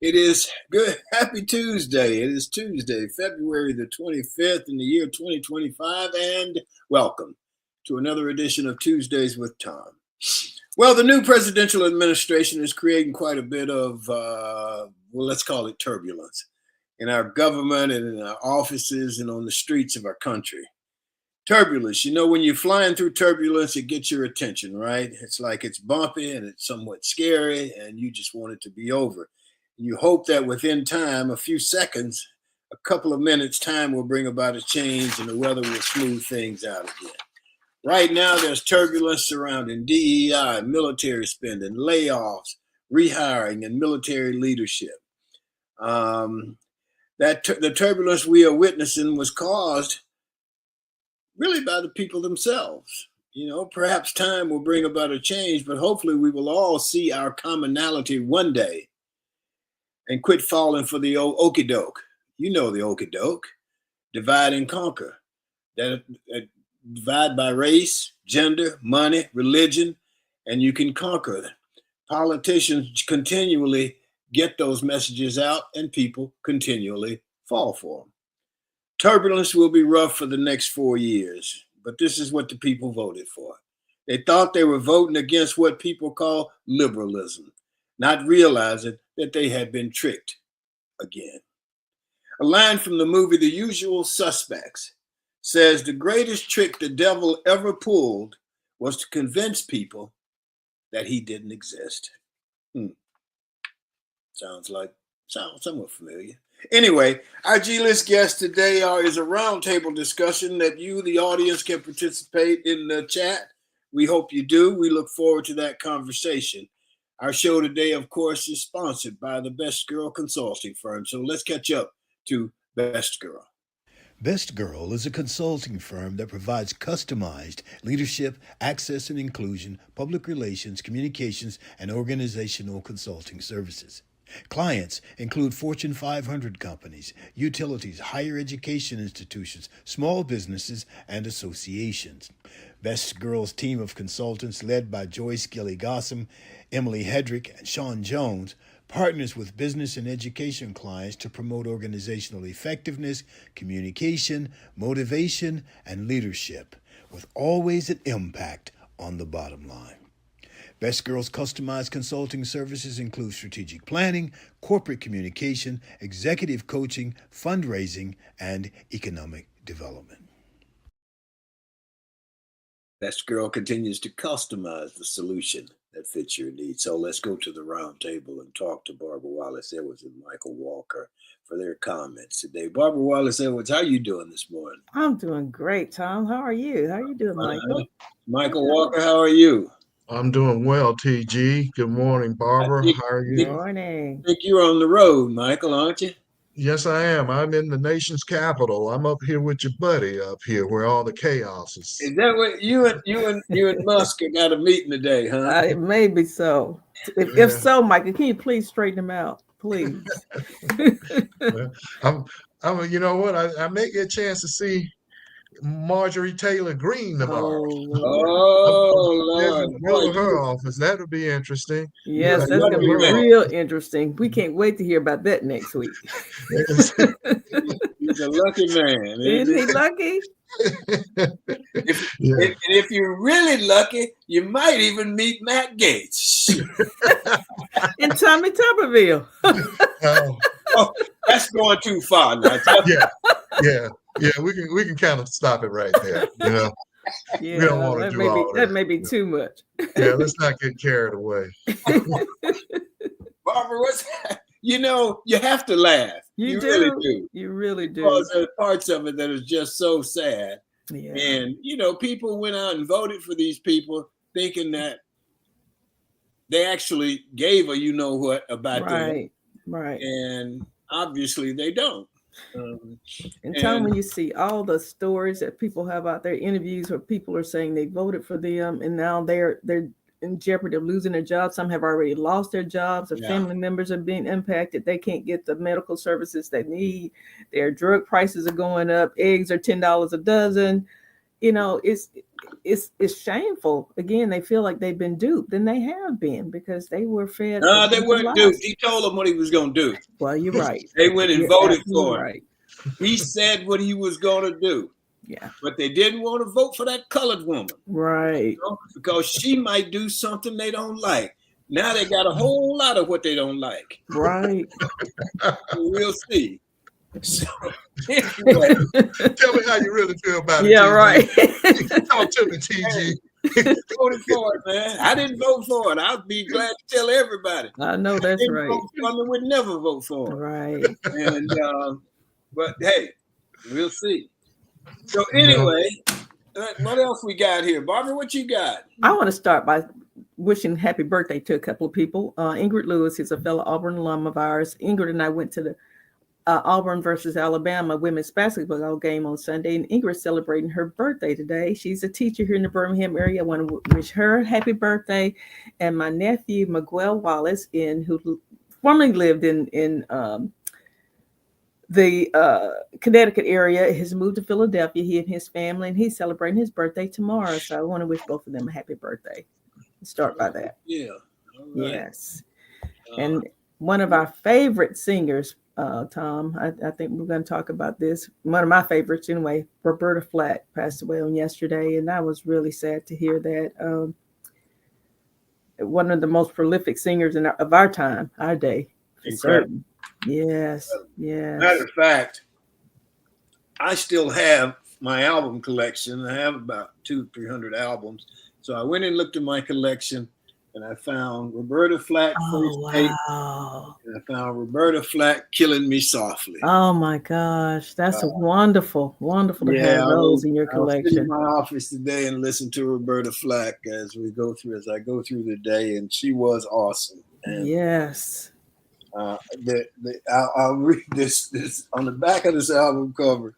It is good. Happy Tuesday. It is Tuesday, February the 25th in the year 2025, and welcome to another edition of Tuesdays with Tom. Well, the new presidential administration is creating quite a bit of, let's call it turbulence in our government and in our offices and on the streets of our country. Turbulence, when you're flying through turbulence, it gets your attention, right? It's like it's bumpy and it's somewhat scary, and you just want it to be over. You hope that within time, a few seconds, a couple of minutes, time will bring about a change and the weather will smooth things out again. Right now, there's turbulence surrounding DEI, military spending, layoffs, rehiring, and military leadership. The turbulence we are witnessing was caused really by the people themselves. Perhaps time will bring about a change, but hopefully we will all see our commonality one day and quit falling for the old okey doke. You know the okey doke. Divide and conquer. Divide by race, gender, money, religion, and you can conquer them. Politicians continually get those messages out, and people continually fall for them. Turbulence will be rough for the next 4 years, but this is what the people voted for. They thought they were voting against what people call liberalism, not realizing that they had been tricked again. A line from the movie The Usual Suspects says the greatest trick the devil ever pulled was to convince people that he didn't exist. Sounds somewhat familiar. Anyway, our G-List guest today is a roundtable discussion that you, the audience, can participate in the chat. We hope you do. We look forward to that conversation. Our show today, of course, is sponsored by the Best Girl Consulting Firm. So let's catch up to Best Girl. Best Girl is a consulting firm that provides customized leadership, access and inclusion, public relations, communications, and organizational consulting services. Clients include Fortune 500 companies, utilities, higher education institutions, small businesses, and associations. Best Girl's team of consultants, led by Joyce Gilly-Gossam, Emily Hedrick, and Sean Jones, partners with business and education clients to promote organizational effectiveness, communication, motivation, and leadership, with always an impact on the bottom line. Best Girl's customized consulting services include strategic planning, corporate communication, executive coaching, fundraising, and economic development. Best Girl continues to customize the solution that fits your needs. So let's go to the round table and talk to Barbara Wallace-Edwards and Michael Walker for their comments today. Barbara Wallace-Edwards, how are you doing this morning? I'm doing great, Tom. How are you? How are you doing, Michael? Michael Walker, how are you? I'm doing well, TG. Good morning, Barbara. How are you? Good morning. I think you're on the road, Michael, aren't you? Yes, I am. I'm in the nation's capital. I'm up here with your buddy up here where all the chaos is. Is that what you and Musk got a meeting today, huh? It may be so. If so, Michael, can you please straighten him out, please? I'm you know what? I may get a chance to see Marjorie Taylor Greene tomorrow. Lord. Go to her office. That would be interesting. Yes, that's going to be real interesting. We can't wait to hear about that next week. He's a lucky man. Isn't he lucky? If you're really lucky, you might even meet Matt Gaetz. And Tommy Tuberville. That's going too far now. Yeah, we can kind of stop it right there. Yeah, we don't want to do all that. That may be too much. Yeah, let's not get carried away. Barbara, what's that? You have to laugh. You really do. You really do. Because there are parts of it that is just so sad. Yeah. And, people went out and voted for these people thinking that they actually gave a you-know-what about them. Right. And obviously they don't. And Tom, when you see all the stories that people have out there, interviews where people are saying they voted for them and now they're in jeopardy of losing their jobs. Some have already lost their jobs. Their family members are being impacted. They can't get the medical services they need. Their drug prices are going up. Eggs are $10 a dozen. it's shameful. Again, they feel like they've been duped, and they have been, because they were fed. No, they weren't duped. He told them what he was going to do. Well, you're right. They went and voted for him. Right. He said what he was going to do. Yeah. But they didn't want to vote for that colored woman. Right. Because she might do something they don't like. Now they got a whole lot of what they don't like. Right. We'll see. So, anyway. Tell me how you really feel about it. Yeah, TG. right. Talk to me, TG. Voted for it, man. I didn't vote for it. I'd be glad to tell everybody. I know that's right. Vote for him, would never vote for him. Right. And but hey, we'll see. So anyway, what else we got here, Barbara? What you got? I want to start by wishing happy birthday to a couple of people. Ingrid Lewis is a fellow Auburn alum of ours. Ingrid and I went to the Auburn versus Alabama women's basketball game on Sunday, and Ingrid's celebrating her birthday today. She's a teacher here in the Birmingham area. I want to wish her happy birthday. And my nephew, Miguel Wallace, who formerly lived in the Connecticut area, has moved to Philadelphia, he and his family, and he's celebrating his birthday tomorrow. So I want to wish both of them a happy birthday. Start by that. Yeah. All right. Yes. And one of our favorite singers, Tom, I think we're going to talk about this. One of my favorites anyway, Roberta Flack, passed away on yesterday, and I was really sad to hear that. One of the most prolific singers of our time, our day. Certain. Yes, yes. Matter of fact, I still have my album collection. I have about 200-300 albums. So I went and looked at my collection, and I found Roberta Flack first tape, and I found Roberta Flack Killing Me Softly. Oh my gosh, that's wonderful to have those in your collection. I was in my office today and listened to Roberta Flack as I go through the day, and she was awesome. And yes. I'll read this on the back of this album cover.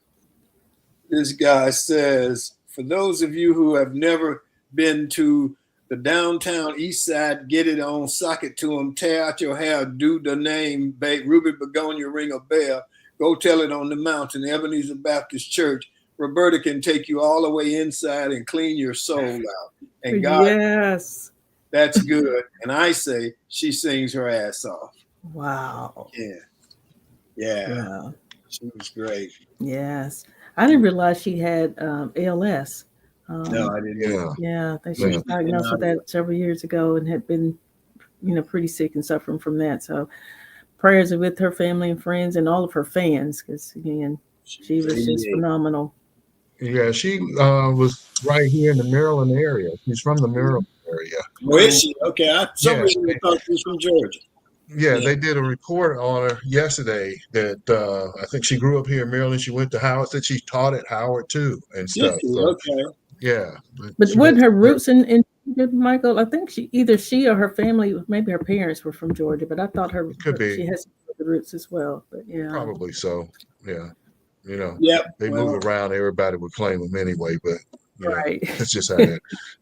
This guy says, "For those of you who have never been to the downtown east side, get it on, sock it to them, tear out your hair, do the name, Ruby Begonia, ring a bell, go tell it on the mountain, Ebenezer Baptist Church. Roberta can take you all the way inside and clean your soul out." And God, yes, that's good. And I say she sings her ass off. Wow. Yeah. She was great. Yes. I didn't realize she had ALS. No, I didn't. Yeah, she was diagnosed with that several years ago and had been, pretty sick and suffering from that. So prayers are with her family and friends and all of her fans, because again, she was just phenomenal. Yeah, she was right here in the Maryland area. She's from the Maryland area. Oh, is she? Okay. Somebody thought she was from Georgia. Yeah, they did a report on her yesterday that I think she grew up here in Maryland. She went to Howard, said she taught at Howard too and stuff. So, okay. Yeah. But wasn't her roots in Michael? I think either she or her family, maybe her parents were from Georgia, but I thought she has the roots as well. But yeah. Probably so. Yeah. They move around. Everybody would claim them anyway, but right. That's just how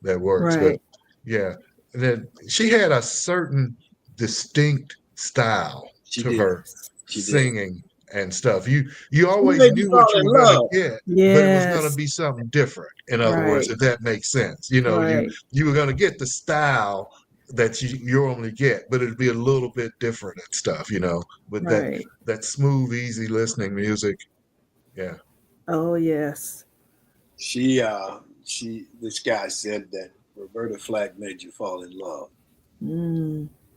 that works. Right. But yeah. And then she had a certain distinct style her singing and stuff. You always knew what you were going to get, but it was going to be something different. In other words, if that makes sense, you were going to get the style that you normally get, but it'd be a little bit different and stuff, with that smooth, easy listening music. Yeah. Oh yes. This guy said that Roberta Flack made you fall in love.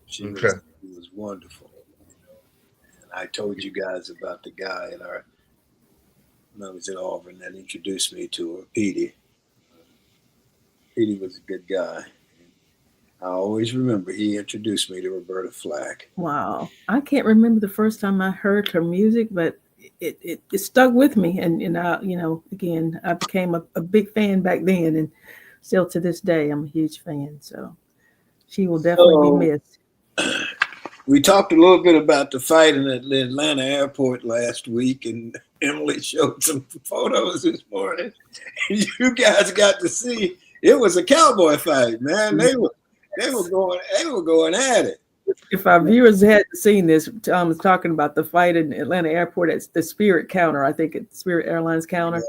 She was wonderful. And I told you guys about the guy when I was at Auburn that introduced me to her, Petey. Petey was a good guy. I always remember he introduced me to Roberta Flack. Wow. I can't remember the first time I heard her music, but it stuck with me. And again, I became a big fan back then, and still to this day, I'm a huge fan. So she will definitely be missed. We talked a little bit about the fight in the Atlanta airport last week, and Emily showed some photos this morning. You guys got to see it was a cowboy fight, man. They were going at it. If our viewers had seen this, Tom was talking about the fight in Atlanta Airport at the Spirit counter. I think it's Spirit Airlines counter.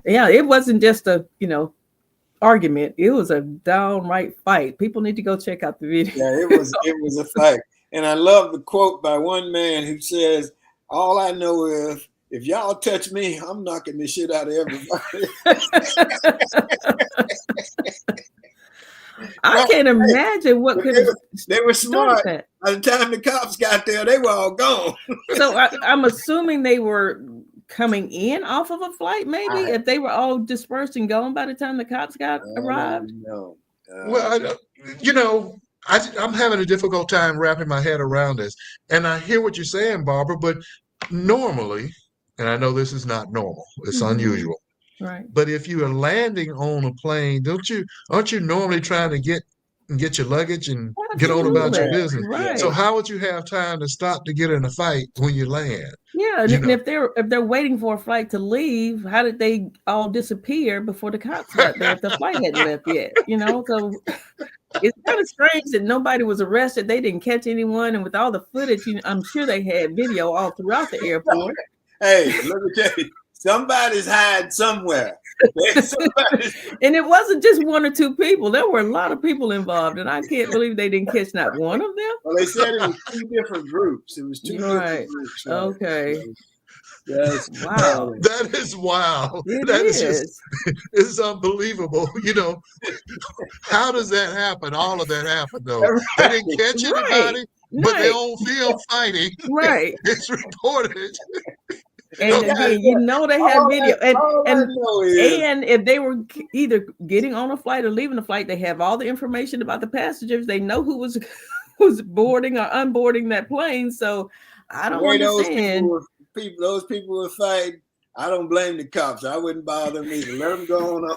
Yeah. It wasn't just a argument. It was a downright fight. People need to go check out the video. Yeah, it was a fight. And I love the quote by one man who says, "All I know is if y'all touch me, I'm knocking the shit out of everybody." I can't imagine what could they were smart. By the time the cops got there, they were all gone. So I'm assuming they were coming in off of a flight, maybe, if they were all dispersed and gone by the time the cops arrived. No. Well, I'm having a difficult time wrapping my head around this. And I hear what you're saying, Barbara, but normally, and I know this is not normal, it's unusual. Right. But if you are landing on a plane, aren't you normally trying to get your luggage and get on about your business? Right. So how would you have time to stop to get in a fight when you land? Yeah, and if they're waiting for a flight to leave, how did they all disappear before the cops got there if the flight hadn't left yet? So it's kind of strange that nobody was arrested. They didn't catch anyone, and with all the footage, I'm sure they had video all throughout the airport. Hey, let me tell you, somebody's hiding somewhere. And it wasn't just one or two people. There were a lot of people involved, and I can't believe they didn't catch not one of them. Well, they said it was two different groups. It was two different groups. Right? Okay. Yes. Wow. That is wild. That is it's unbelievable. How does that happen? All of that happened though. Right. They didn't catch anybody, but they on film fighting. Right. It's reported. And again, they had video, and if they were either getting on a flight or leaving the flight, they have all the information about the passengers. They know who was boarding or unboarding that plane. So I don't understand. Those people were fighting. I don't blame the cops. I wouldn't bother them either. Let them go on.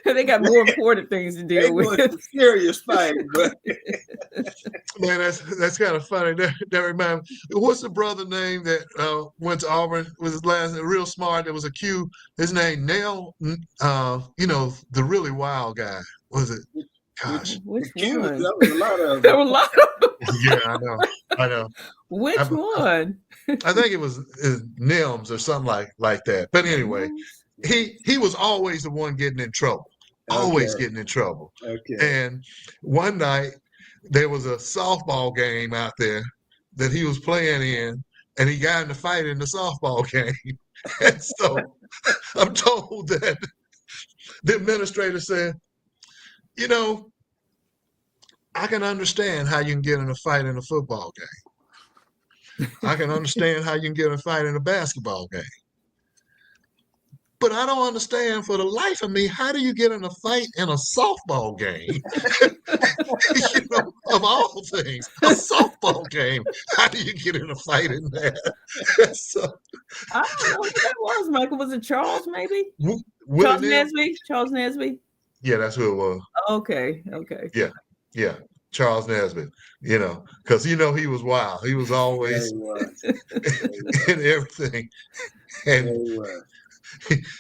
They got more important things to deal with. Serious fighting, but man, that's kind of funny. That reminds me. What's the brother name that went to Auburn? Was his last real smart? There was a Q. His name Nell. The really wild guy. Was it? Gosh, which Q? one? That was a lot of them. There were a lot of them. Yeah, I know. Which one? I think it was Nims or something like that. But anyway, he was always the one getting in trouble. Always getting in trouble. Okay. And one night there was a softball game out there that he was playing in, and he got in a fight in the softball game. And so I'm told that the administrator said, I can understand how you can get in a fight in a football game. I can understand how you can get in a fight in a basketball game. But I don't understand for the life of me, how do you get in a fight in a softball game? Of all things, a softball game. How do you get in a fight in that? I don't know what that was, Michael. Was it Charles, maybe? Charles Nesby? Yeah, that's who it was. Okay. Yeah. Charles Nesbitt, because he was wild. He was always in everything. And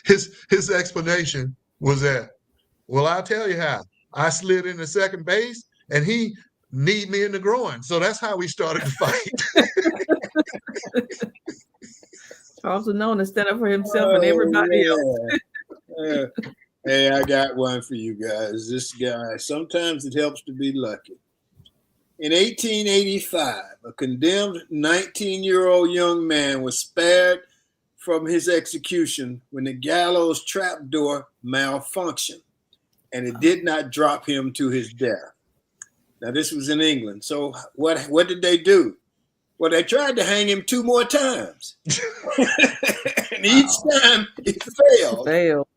his explanation was that, well, I'll tell you how. I slid into second base and he kneed me in the groin. So that's how we started the fight. Charles was known to stand up for himself and everybody else. Hey, I got one for you guys. This guy, sometimes it helps to be lucky. In 1885, a condemned 19-year-old young man was spared from his execution when the gallows trapdoor malfunctioned, and it did not drop him to his death. Now, this was in England. So what did they do? Well, they tried to hang him 2 more times. And each time it failed.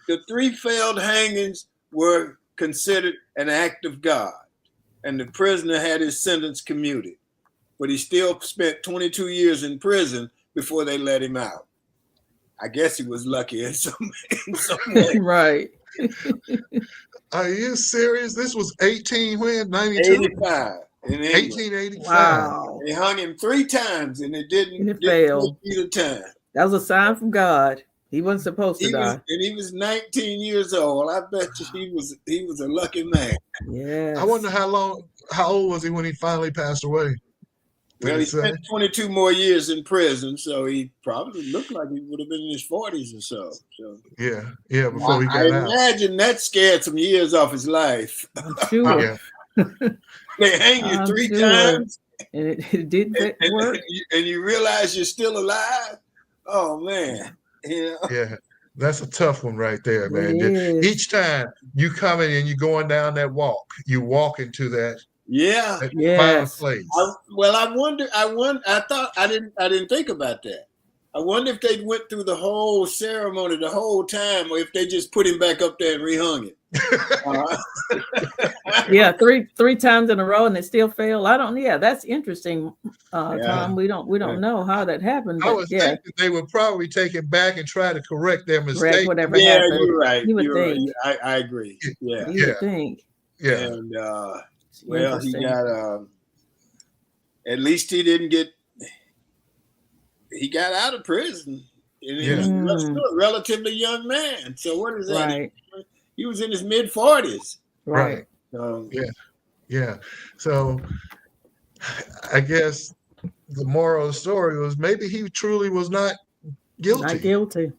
The 3 failed hangings were considered an act of God, and the prisoner had his sentence commuted. But he still spent 22 years in prison before they let him out. I guess he was lucky in some way. Right. Are you serious? This was 92? 85. In 1885. Wow. They hung him 3 times and it didn't failed either time. That was a sign from God. He wasn't supposed to die. He was 19 years old. I bet you he was a lucky man. Yes. I wonder how old was he when he finally passed away? Well, he spent 22 more years in prison, so he probably looked like he would have been in his 40s or so. Yeah, before he got out. I imagine that scared some years off his life. I'm sure. They hang you three times. And it didn't work. And you realize you're still alive. Oh, man. Yeah, that's a tough one right there, man. It Each time you come in and you're going down that walk, you walk into that final place. I didn't think about that. I wonder if they went through the whole ceremony the whole time, or if they just put him back up there and rehung it. Yeah, three times in a row, and it still failed. That's interesting, Tom. We don't know how that happened. I was thinking they would probably take it back and try to correct their mistake. Correct whatever happened. You're right. You would think. Right. I agree. Yeah. You would think. Yeah. And well, he got at least he got out of prison. And he was still a relatively young man. So what is that? Right. He was in his mid-40s. Right. Yeah. So I guess the moral of the story was maybe he truly was not guilty. Not guilty.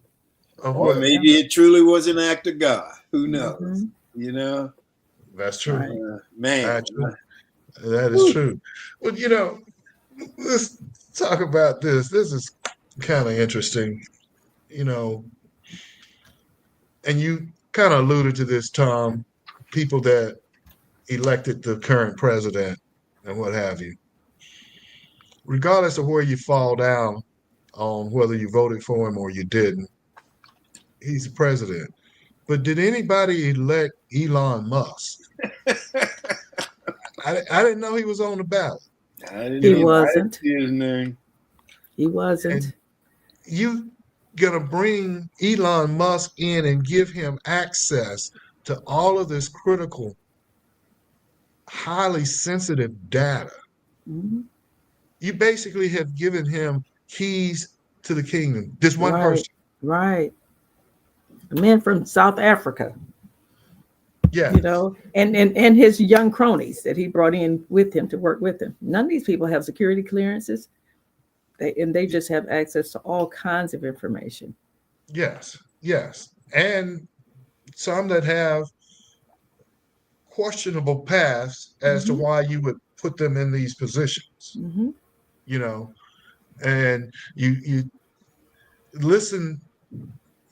Or maybe it truly was an act of God. Who knows? Mm-hmm. You know? That's true. Man. That is true. Well, let's talk about this. This is kind of interesting, and you kind of alluded to this, Tom, people that elected the current president and what have you. Regardless of where you fall down on whether you voted for him or you didn't, he's the president. But did anybody elect Elon Musk? I didn't know he was on the ballot. He wasn't. His name. He wasn't. And you gonna bring Elon Musk in and give him access to all of this critical, highly sensitive data. Mm-hmm. You basically have given him keys to the kingdom. This one person. Right. A man from South Africa. Yeah. And his young cronies that he brought in with him to work with him. None of these people have security clearances. They just have access to all kinds of information. Yes. And some that have questionable paths as to why you would put them in these positions. Mm-hmm. And you listen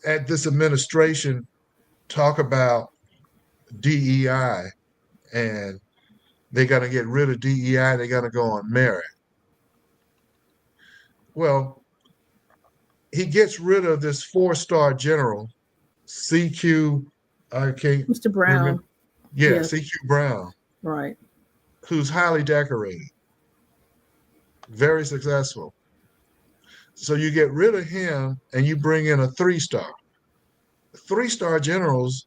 at this administration talk about DEI, and they're going to get rid of DEI. They're going to go on merit. Well, he gets rid of this 4-star general, CQ. Mr. Brown. Remember. Yeah, CQ Brown. Right. Who's highly decorated, very successful. So you get rid of him and you bring in a 3-star. 3-star generals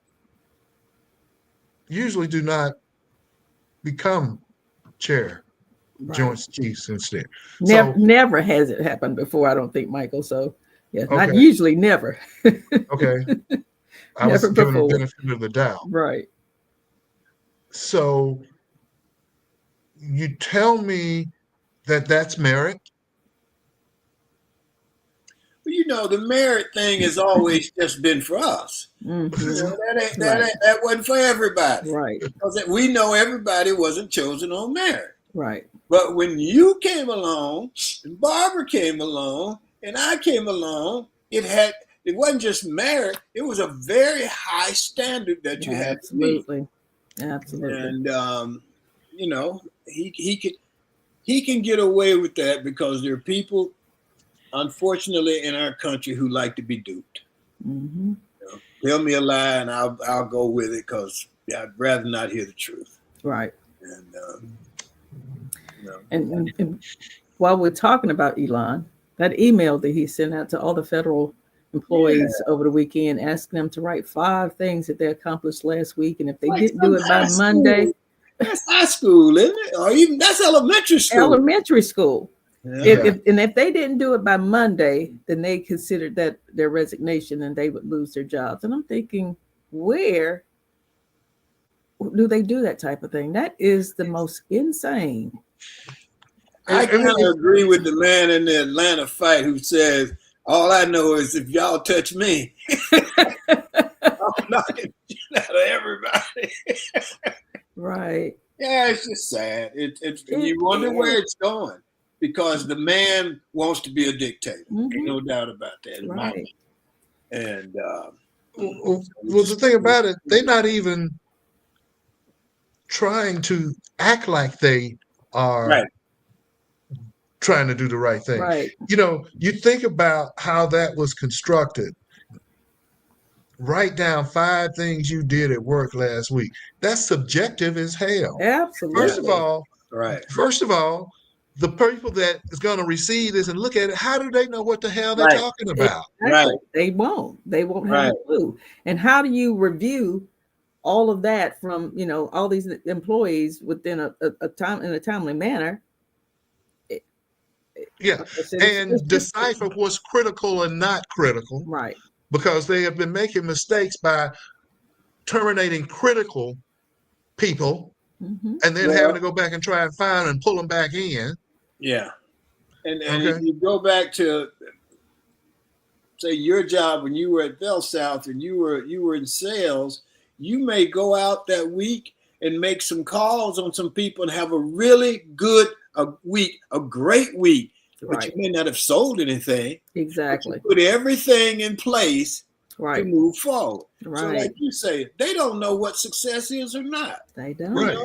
usually do not become chair, joint chiefs instead. Never has it happened before, I don't think, Michael. So, not usually, never. Okay. I was giving the benefit of the doubt. Right. So you tell me that that's merit? Well, the merit thing has always just been for us. Mm-hmm. That wasn't for everybody. Right. Because we know everybody wasn't chosen on merit. Right. But when you came along, and Barbara came along, and I came along, it wasn't just merit, it was a very high standard that you had to meet. Absolutely. And he can get away with that because there are people, unfortunately, in our country who like to be duped. Mm-hmm. Tell me a lie and I'll go with it because I'd rather not hear the truth. Right. And and while we're talking about Elon, that email that he sent out to all the federal employees over the weekend, asking them to write 5 things that they accomplished last week, and if they didn't do it by Monday, that's high school, isn't it? Or even that's elementary school. Elementary school. If they didn't do it by Monday, then they considered that their resignation and they would lose their jobs. And I'm thinking, where do they do that type of thing? That is the most insane. I kind of agree with the man in the Atlanta fight who says, all I know is if y'all touch me, I'm knocking out of everybody. Right. Yeah, it's just sad. You wonder where it's going because the man wants to be a dictator. Ain't no doubt about that. Right. And well, the thing about it, they're not even trying to act like they are trying to do the right thing. Right. You think about how that was constructed. Write down 5 things you did at work last week. That's subjective as hell. Absolutely. First of all, the people that is going to receive this and look at it, how do they know what the hell they're talking about? Exactly. They won't have a clue. And how do you review all of that from, all these employees within a time in a timely manner? And decipher what's critical and not critical. Right. Because they have been making mistakes by terminating critical people and then having to go back and try and find and pull them back in. Yeah. And if you go back to, say, your job when you were at Bell South and you were in sales, you may go out that week and make some calls on some people and have a really good week, a great week. But you may not have sold anything. Exactly. Put everything in place to move forward. Right. So like you say, they don't know what success is or not. They don't. Right.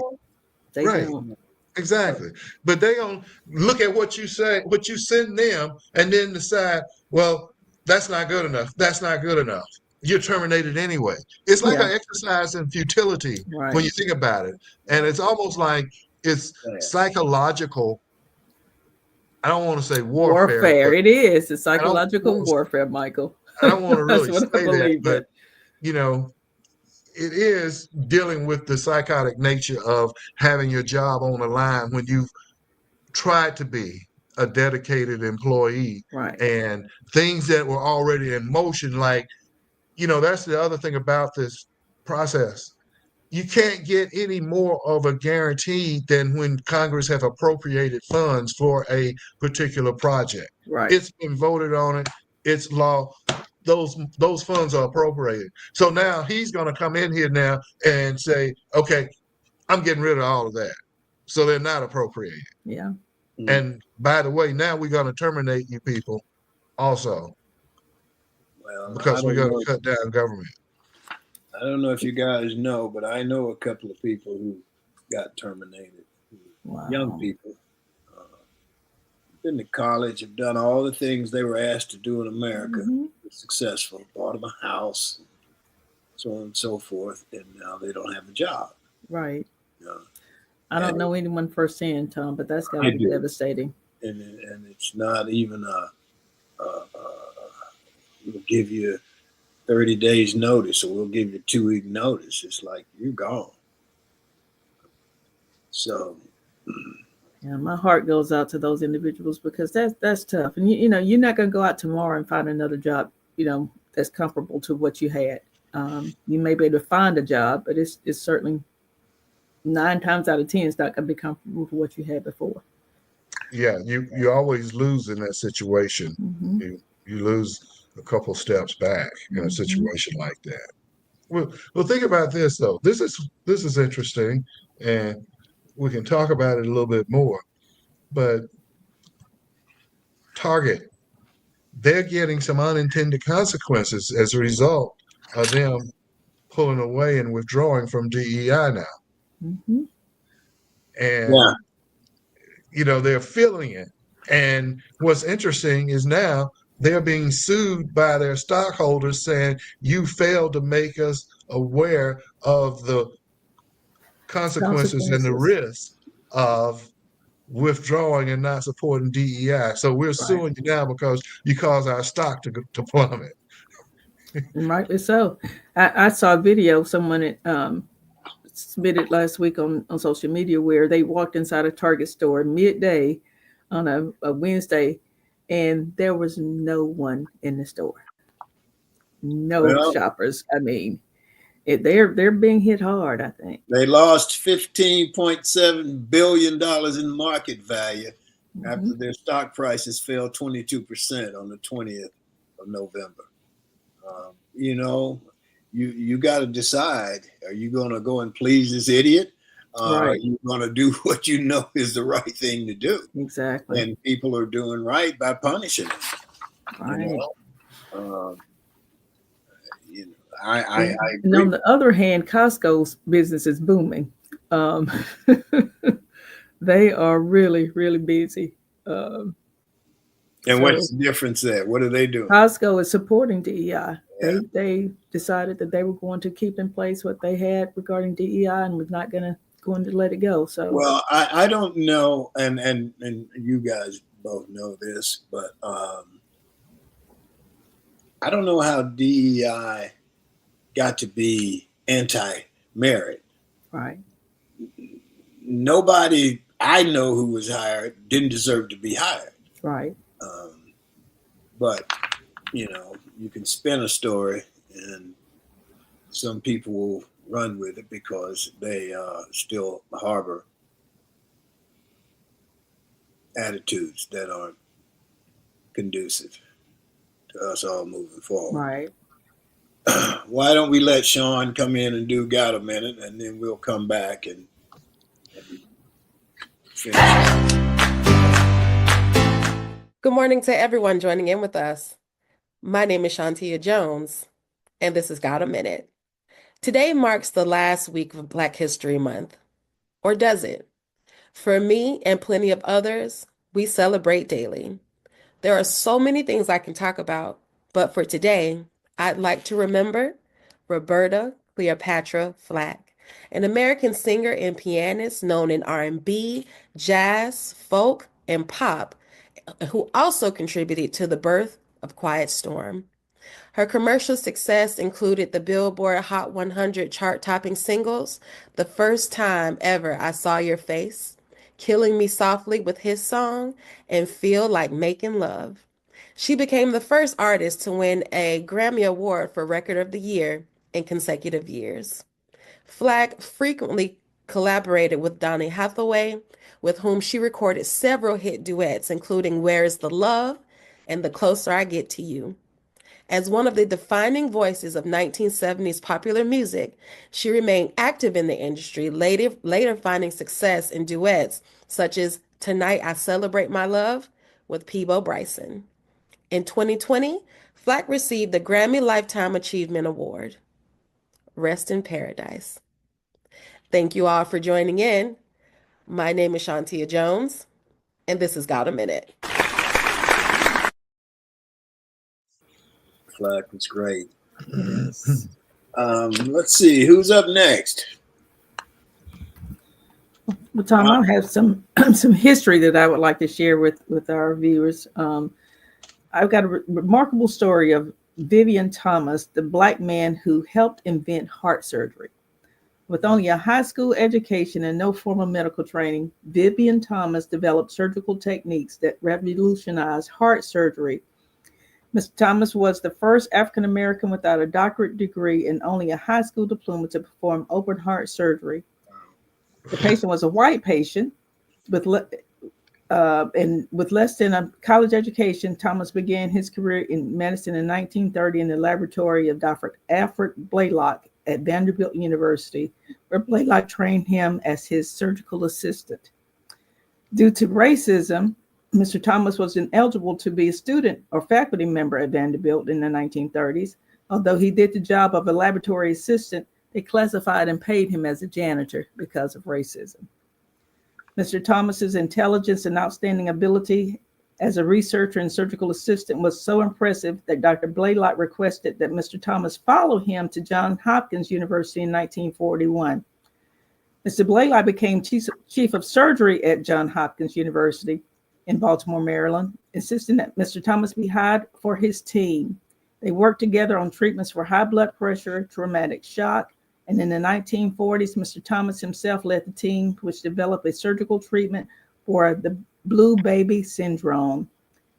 They don't. Exactly. But they don't look at what you say, what you send them, and then decide, well, that's not good enough. That's not good enough. You're terminated anyway. It's like an exercise in futility when you think about it. And it's almost like it's psychological. I don't want to say warfare. It is. It's psychological warfare, Michael. I don't want to really say that, but it is dealing with the psychotic nature of having your job on the line when you've tried to be a dedicated employee, and things that were already in motion. Like, that's the other thing about this process. You can't get any more of a guarantee than when Congress have appropriated funds for a particular project. Right. It's been voted on it. It's law. Those funds are appropriated. So now he's going to come in here now and say, okay, I'm getting rid of all of that. So they're not appropriated. Yeah. And by the way, now we're going to terminate you people also. Well, because we're going to cut down government. I don't know if you guys know, but I know a couple of people who got terminated. Wow. Young people. Been to college, have done all the things they were asked to do in America. Successful, bought them a house, so on and so forth, and now they don't have a job. Right. I don't know anyone firsthand, Tom, but that's got to be devastating. And it's not even we'll give you 30 days notice, or we'll give you 2-week notice. It's like you're gone. So. Yeah, my heart goes out to those individuals because that's tough. And you're not going to go out tomorrow and find another job, that's comparable to what you had. You may be able to find a job, but it's certainly 9 times out of 10 it's not going to be comparable to what you had before. Yeah, you always lose in that situation. You lose a couple steps back in a situation like that. Well, think about this though. This is interesting, and we can talk about it a little bit more, but Target, they're getting some unintended consequences as a result of them pulling away and withdrawing from DEI now. And, they're feeling it. And what's interesting is now they're being sued by their stockholders saying, you failed to make us aware of the consequences and the risk of withdrawing and not supporting DEI. So we're suing you now because you caused our stock to plummet. Rightly so. I saw a video someone submitted last week on social media where they walked inside a Target store midday on a Wednesday, and there was no one in the store. No shoppers. I mean, they're being hit hard, I think. They lost $15.7 billion in market value after their stock prices fell 22% on the 20th of November. You got to decide, are you going to go and please this idiot? Right. Are you going to do what you know is the right thing to do? Exactly. And people are doing right by punishing them. Right. I agree. And on the other hand, Costco's business is booming. They are really, really busy. And what's the difference there? What are they doing? Costco is supporting DEI. Yeah. They decided that they were going to keep in place what they had regarding DEI and was not going to let it go. So, well, I don't know, and you guys both know this, but I don't know how DEI got to be anti-marriage. Right. Nobody I know who was hired didn't deserve to be hired. Right. But you can spin a story, and some people will run with it because they still harbor attitudes that aren't conducive to us all moving forward. Right. Why don't we let Sean come in and do Got a Minute, and then we'll come back and finish. Good morning to everyone joining in with us. My name is Shantia Jones, and this is Got a Minute. Today marks the last week of Black History Month. Or does it? For me and plenty of others, we celebrate daily. There are so many things I can talk about, but for today, I'd like to remember Roberta Cleopatra Flack, an American singer and pianist known in R&B, jazz, folk, and pop, who also contributed to the birth of Quiet Storm. Her commercial success included the Billboard Hot 100 chart-topping singles, The First Time Ever I Saw Your Face, Killing Me Softly with his song, and Feel Like Making Love. She became the first artist to win a Grammy Award for Record of the Year in consecutive years. Flack frequently collaborated with Donny Hathaway, with whom she recorded several hit duets, including Where Is the Love and The Closer I Get to You. As one of the defining voices of 1970s popular music, she remained active in the industry, later finding success in duets such as Tonight I Celebrate My Love with Peabo Bryson. In 2020, Flack received the Grammy Lifetime Achievement Award. Rest in paradise. Thank you all for joining in. My name is Shantia Jones, and this has Got a Minute. Flack was great. Yes. Let's see, who's up next? Well, Tom, I have some history that I would like to share with our viewers. I've got a remarkable story of Vivian Thomas, the Black man who helped invent heart surgery. With only a high school education and no formal medical training, Vivian Thomas developed surgical techniques that revolutionized heart surgery. Mr. Thomas was the first African American without a doctorate degree and only a high school diploma to perform open heart surgery. The patient was a white patient with less than a college education. Thomas began his career in medicine in 1930 in the laboratory of Dr. Alfred Blaylock at Vanderbilt University, where Blaylock trained him as his surgical assistant. Due to racism, Mr. Thomas was ineligible to be a student or faculty member at Vanderbilt in the 1930s. Although he did the job of a laboratory assistant, they classified and paid him as a janitor because of racism. Mr. Thomas's intelligence and outstanding ability as a researcher and surgical assistant was so impressive that Dr. Blaylock requested that Mr. Thomas follow him to Johns Hopkins University in 1941. Mr. Blaylock became chief of surgery at Johns Hopkins University in Baltimore, Maryland, insisting that Mr. Thomas be hired for his team. They worked together on treatments for high blood pressure, traumatic shock, and in the 1940s, Mr. Thomas himself led the team which developed a surgical treatment for the blue baby syndrome.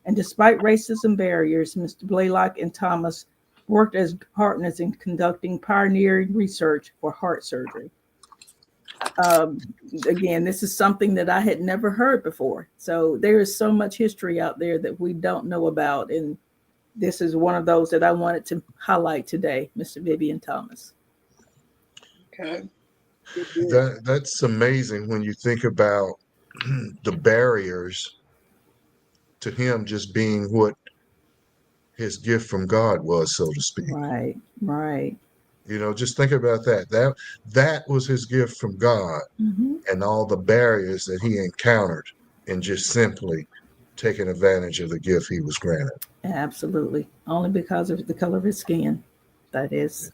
And despite racism barriers, Mr. Blaylock and Thomas worked as partners in conducting pioneering research for heart surgery. Again, this is something that I had never heard before. So there is so much history out there that we don't know about. And this is one of those that I wanted to highlight today, Mr. Vivian Thomas. Okay. That's amazing when you think about the barriers to him just being what his gift from God was, so to speak. Right, right. You know, just think about that. That was his gift from God, and all the barriers that he encountered in just simply taking advantage of the gift he was granted. Absolutely. Only because of the color of his skin. That is.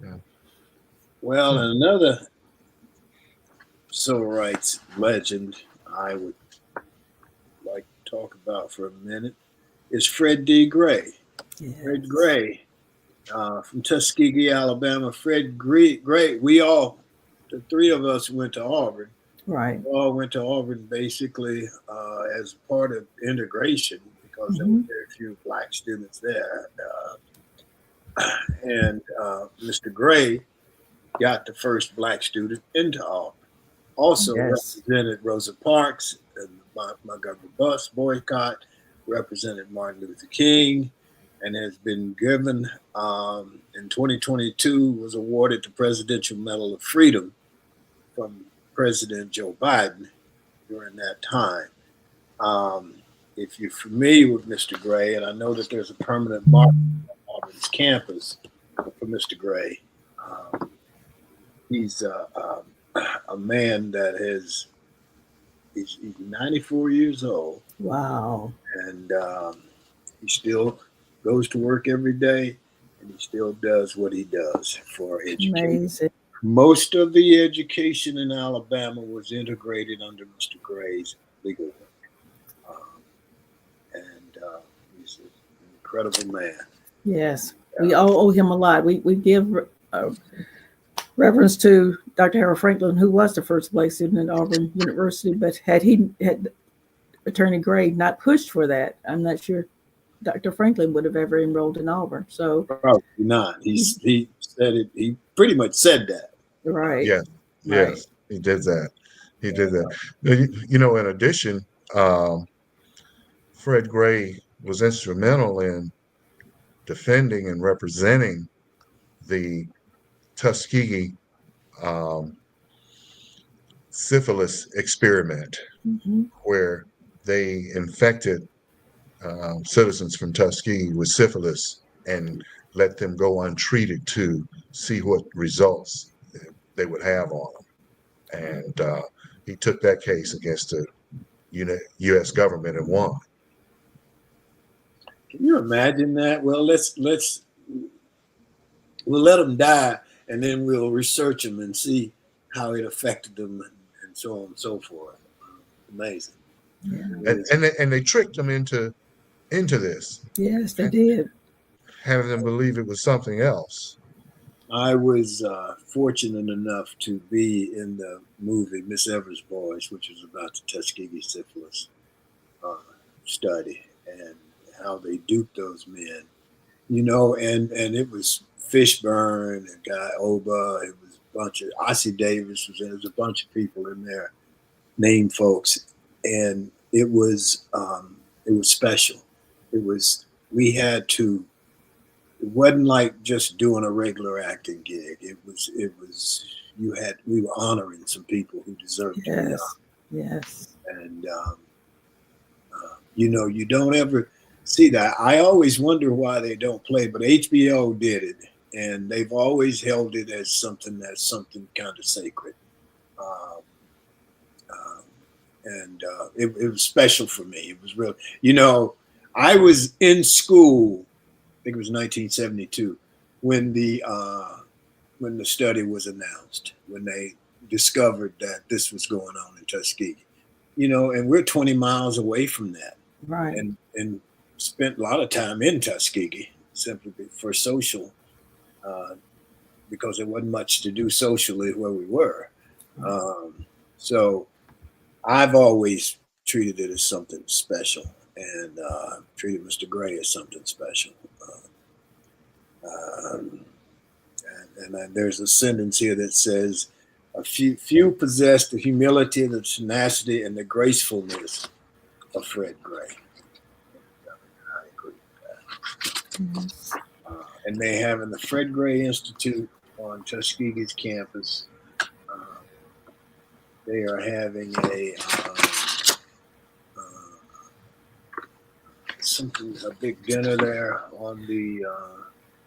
Yeah. Well, another civil rights legend I would like to talk about for a minute is Fred D. Gray. Yes. Fred Gray from Tuskegee, Alabama. Fred Gray, we all, the three of us went to Auburn. Right. We all went to Auburn basically as part of integration because there were very few black students there. And Mr. Gray got the first black student into Auburn. Also represented Rosa Parks and the Montgomery bus boycott, represented Martin Luther King, and has been given in 2022 was awarded the Presidential Medal of Freedom from President Joe Biden during that time. If you're familiar with Mr. Gray, and I know that there's a permanent mark on Auburn's campus for Mr. Gray, he's a man that he's 94 years old. Wow. And he still goes to work every day, and he still does what he does for education. Amazing. Most of the education in Alabama was integrated under Mr. Gray's legal work. He's an incredible man. Yes. We all owe him a lot. We give reverence to Dr. Harold Franklin, who was the first black student at Auburn University, but had Attorney Gray not pushed for that, I'm not sure Dr. Franklin would have ever enrolled in Auburn. So probably not. He said it. He pretty much said that. Right. Yeah. Yes. Right. He did that. He did that. You know, in addition, Fred Gray was instrumental in defending and representing the Tuskegee syphilis experiment, where they infected citizens from Tuskegee with syphilis and let them go untreated to see what results they would have on them. And he took that case against the U.S. government and won. Can you imagine that? Well, we'll let them die, and then we'll research them and see how it affected them, and so on and so forth. Amazing. Yeah. And they tricked them into this. Yes, they did. Having them believe it was something else. I was fortunate enough to be in the movie Miss Evers' Boys, which was about the Tuskegee syphilis study and how they duped those men, and it was Fishburne, and Guy Oba, it was a bunch of Ossie Davis was in, there was a bunch of people in there, named folks, and it was special. We had to. It wasn't like just doing a regular acting gig. We were honoring some people who deserved to be honored. Yes. And you don't ever see that. I always wonder why they don't play, but HBO did it, and they've always held it as something kind of sacred. It was special for me. It was real. I was in school. I think it was 1972 when the study was announced, when they discovered that this was going on in Tuskegee, and we're 20 miles away from that, right? And spent a lot of time in Tuskegee simply for social, because there wasn't much to do socially where we were. So I've always treated it as something special, and treated Mr. Gray as something special. And there's a sentence here that says, "A few possess the humility, the tenacity, and the gracefulness of Fred Gray." I agree with that. Yes. And they have in the Fred Gray Institute on Tuskegee's campus, they are having a big dinner there on the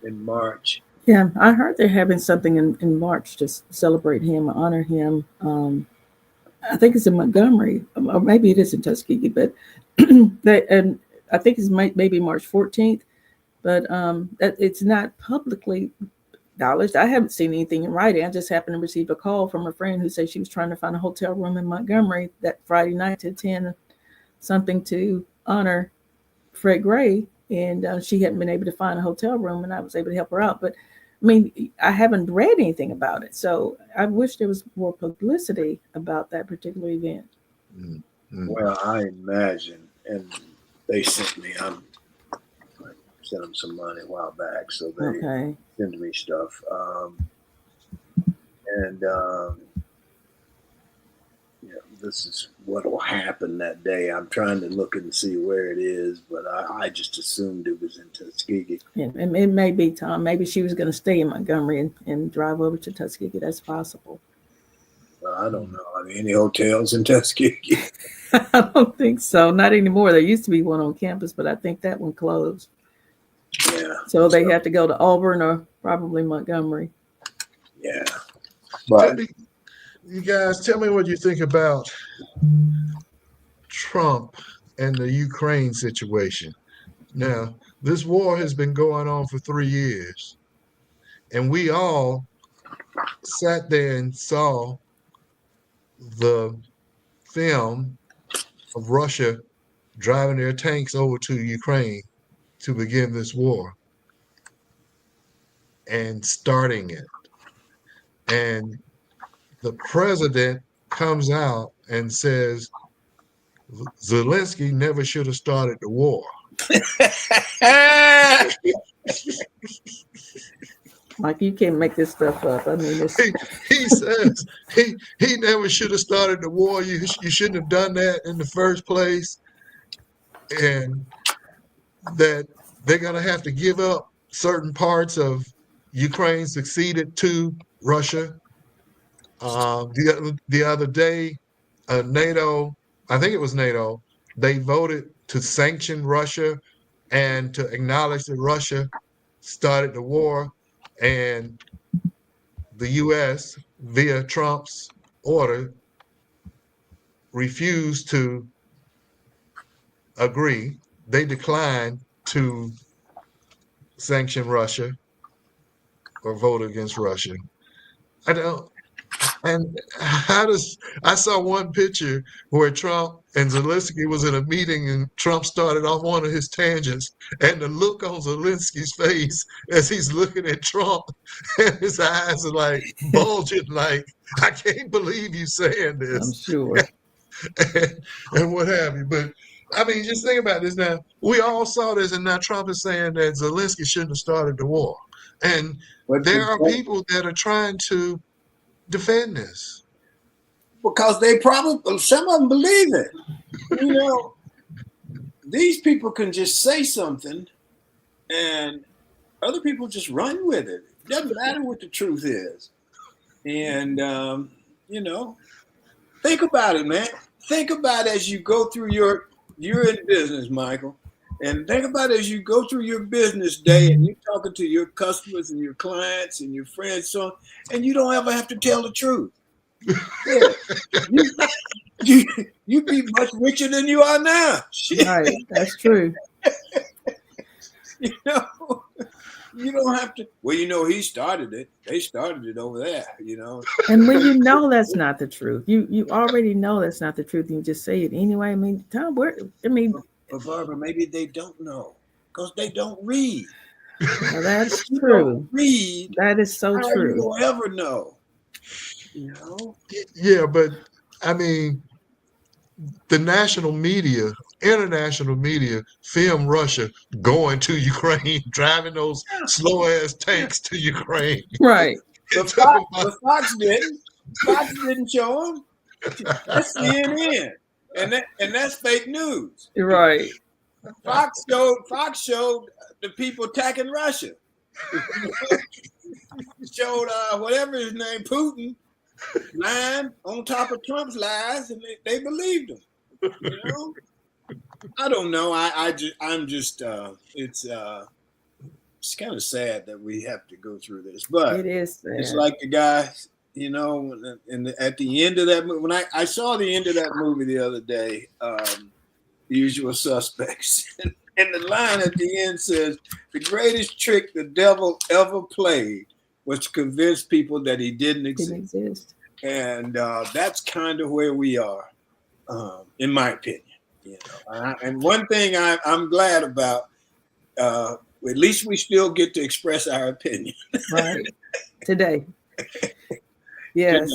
in March. Yeah, I heard they're having something in March to celebrate him, honor him. I think it's in Montgomery, or maybe it is in Tuskegee, but and I think it's maybe March 14th, but it's not publicly acknowledged. I haven't seen anything in writing. I just happened to receive a call from a friend who said she was trying to find a hotel room in Montgomery that Friday night to attend something to honor Fred Gray, and she hadn't been able to find a hotel room, and I was able to help her out. But I mean, I haven't read anything about it, so I wish there was more publicity about that particular event. Mm-hmm. Well, I imagine, and they sent me. I sent them some money a while back, so they send me stuff. This is what will happen that day. I'm trying to look and see where it is, but I just assumed it was in Tuskegee. Yeah, it may be, Tom. Maybe she was going to stay in Montgomery and drive over to Tuskegee. That's possible. Well, I don't know. Are there any hotels in Tuskegee? I don't think so. Not anymore. There used to be one on campus, but I think that one closed. Yeah. So they have to go to Auburn or probably Montgomery. Yeah. But you guys, tell me what you think about Trump and the Ukraine situation. Now, this war has been going on for 3 years, and we all sat there and saw the film of Russia driving their tanks over to Ukraine to begin this war and starting it. And the president comes out and says Zelensky never should have started the war. Mike, you can't make this stuff up. I mean, he says he never should have started the war. You shouldn't have done that in the first place, and that they're going to have to give up certain parts of Ukraine succeeded to Russia. The other day, NATO, I think it was NATO, they voted to sanction Russia and to acknowledge that Russia started the war, and the U.S., via Trump's order, refused to agree. They declined to sanction Russia or vote against Russia. I saw one picture where Trump and Zelensky was in a meeting and Trump started off one of his tangents, and the look on Zelensky's face as he's looking at Trump, and his eyes are like bulging, like, I can't believe you saying this. I'm sure. and what have you. But I mean, just think about this now. We all saw this, and now Trump is saying that Zelensky shouldn't have started the war. And there are people that are trying to defend this. Because they probably, some of them believe it. You know, these people can just say something and other people just run with it. It doesn't matter what the truth is. And, you know, think about it, man. Think about it as you go through you're in business, Michael. And think about it as you go through your business day and you're talking to your customers and your clients and your friends, and you don't ever have to tell the truth. Yeah. You'd be much richer than you are now. Right, that's true. You know, you don't have to. Well, you know, he started it. They started it over there. You know, and when you know that's not the truth, you already know that's not the truth, and you just say it anyway. I mean, Tom, but Barbara, maybe they don't know because they don't read. Well, that's true. Read. That is so true. You don't ever know. You know. Yeah, but I mean, the national media, international media, film Russia going to Ukraine, driving those slow ass tanks to Ukraine. Right. But Fox didn't. Fox didn't show them. That's CNN, and that's fake news. Right. Fox showed the people attacking Russia. Showed whatever his name, Putin, lying on top of Trump's lies, and they believed him. You know, I don't know. It's kind of sad that we have to go through this, but it is sad. It's like the guy, you know, at the end of that movie, when I saw the end of that movie the other day, The Usual Suspects, and the line at the end says, "The greatest trick the devil ever played was to convince people that he didn't exist." And that's kind of where we are, in my opinion. You know, and one thing I'm glad about, at least we still get to express our opinion. Right. Today. Yes.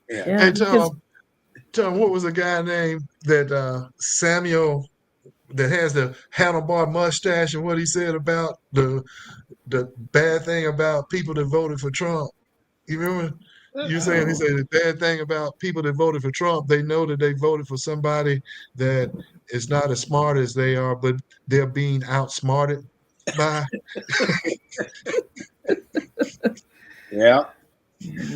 Yeah. Hey, Tom, what was the guy named that Samuel that has the handlebar mustache, and what he said about the bad thing about people that voted for Trump? You remember? You saying he said the bad thing about people that voted for Trump, they know that they voted for somebody that is not as smart as they are, but they're being outsmarted by. Yeah.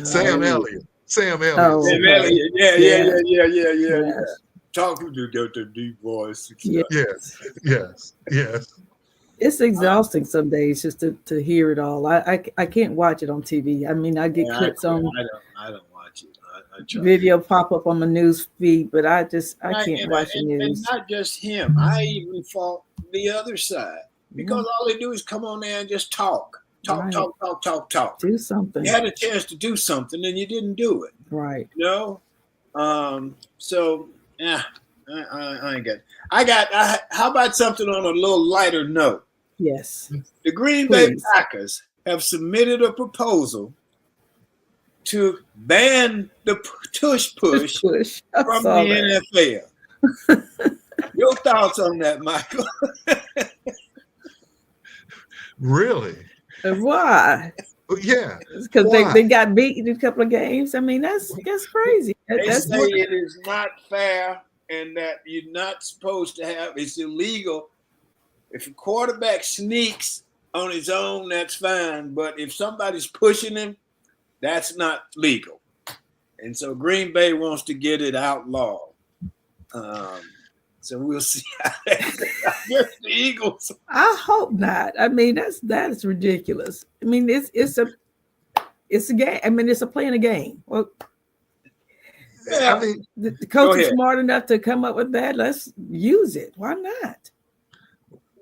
Sam Elliott. Oh, Sam Elliott. Yeah. Yes. Talking to the deep voice. Yes. It's exhausting some days just to hear it all. I can't watch it on TV. I mean, I get clips on. I don't watch it. I try. Video pop up on my news feed, but I can't watch the news. And not just him. I even fought the other side because all they do is come on there and just talk. Right. Talk. Do something. You had a chance to do something and you didn't do it. Right. You know? So yeah, I ain't got it. How about something on a little lighter note? Yes. The Green Bay Packers have submitted a proposal to ban the tush push from the NFL. Your thoughts on that, Michael? Really? Why? Yeah. Because they got beaten in a couple of games. I mean, that's crazy. They say it is not fair and that you're not supposed to have. It's illegal. If a quarterback sneaks on his own, that's fine. But if somebody's pushing him, that's not legal. And so Green Bay wants to get it outlawed. So we'll see how that I guess the Eagles. I hope not. I mean, that is ridiculous. I mean, it's a game. I mean, it's a playing a game. Well, yeah, I mean, the coach is smart enough to come up with that. Let's use it. Why not?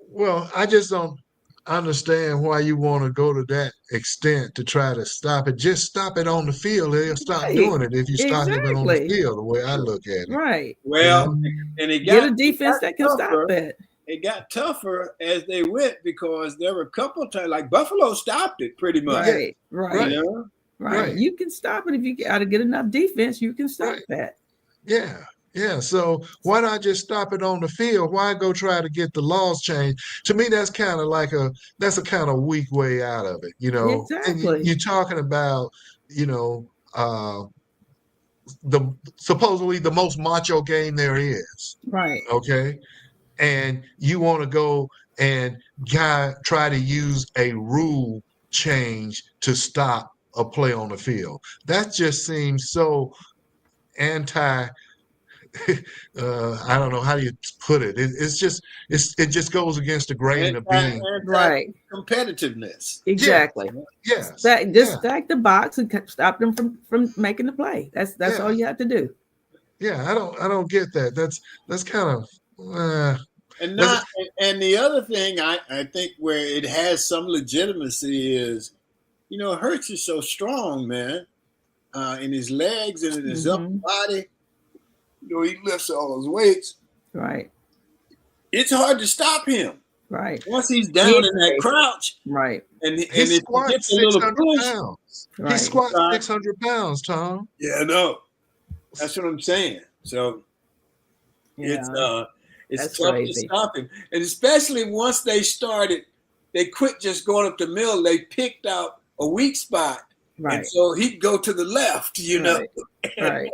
Well, I just don't understand why you want to go to that extent to try to stop it. Just stop it on the field. They'll stop doing it if you stop it on the field, the way I look at it. Right. Well, and get a defense that can stop that. It got tougher as they went because there were a couple of times, like Buffalo stopped it pretty much. Right. You know? Right. You can stop it if you got to get enough defense. You can stop that. Yeah. So why not just stop it on the field? Why go try to get the laws changed? To me, that's kind of like a kind of weak way out of it, you know. Exactly. And you're talking about, you know, the supposedly the most macho game there is. Right. Okay. And you want to go and try to use a rule change to stop a play on the field. That just seems so anti. I don't know how do you put it. It just goes against the grain of being competitiveness. Exactly. Yes. Stack the box and stop them from making the play. That's all you have to do. Yeah, I don't get that. That's kind of. And the other thing I think where it has some legitimacy is, you know, Hurts is so strong, man, in his legs and in his upper body. You know, he lifts all those weights. Right. It's hard to stop him. Right. Once he's down in that crouch. Right. And he squats 600 pounds. Right. He squats 600 pounds, Tom. Yeah, no. That's what I'm saying. So It's tough to stop him. And especially once they started, they quit just going up the middle. They picked out a weak spot. Right. And so he'd go to the left, you know. Right.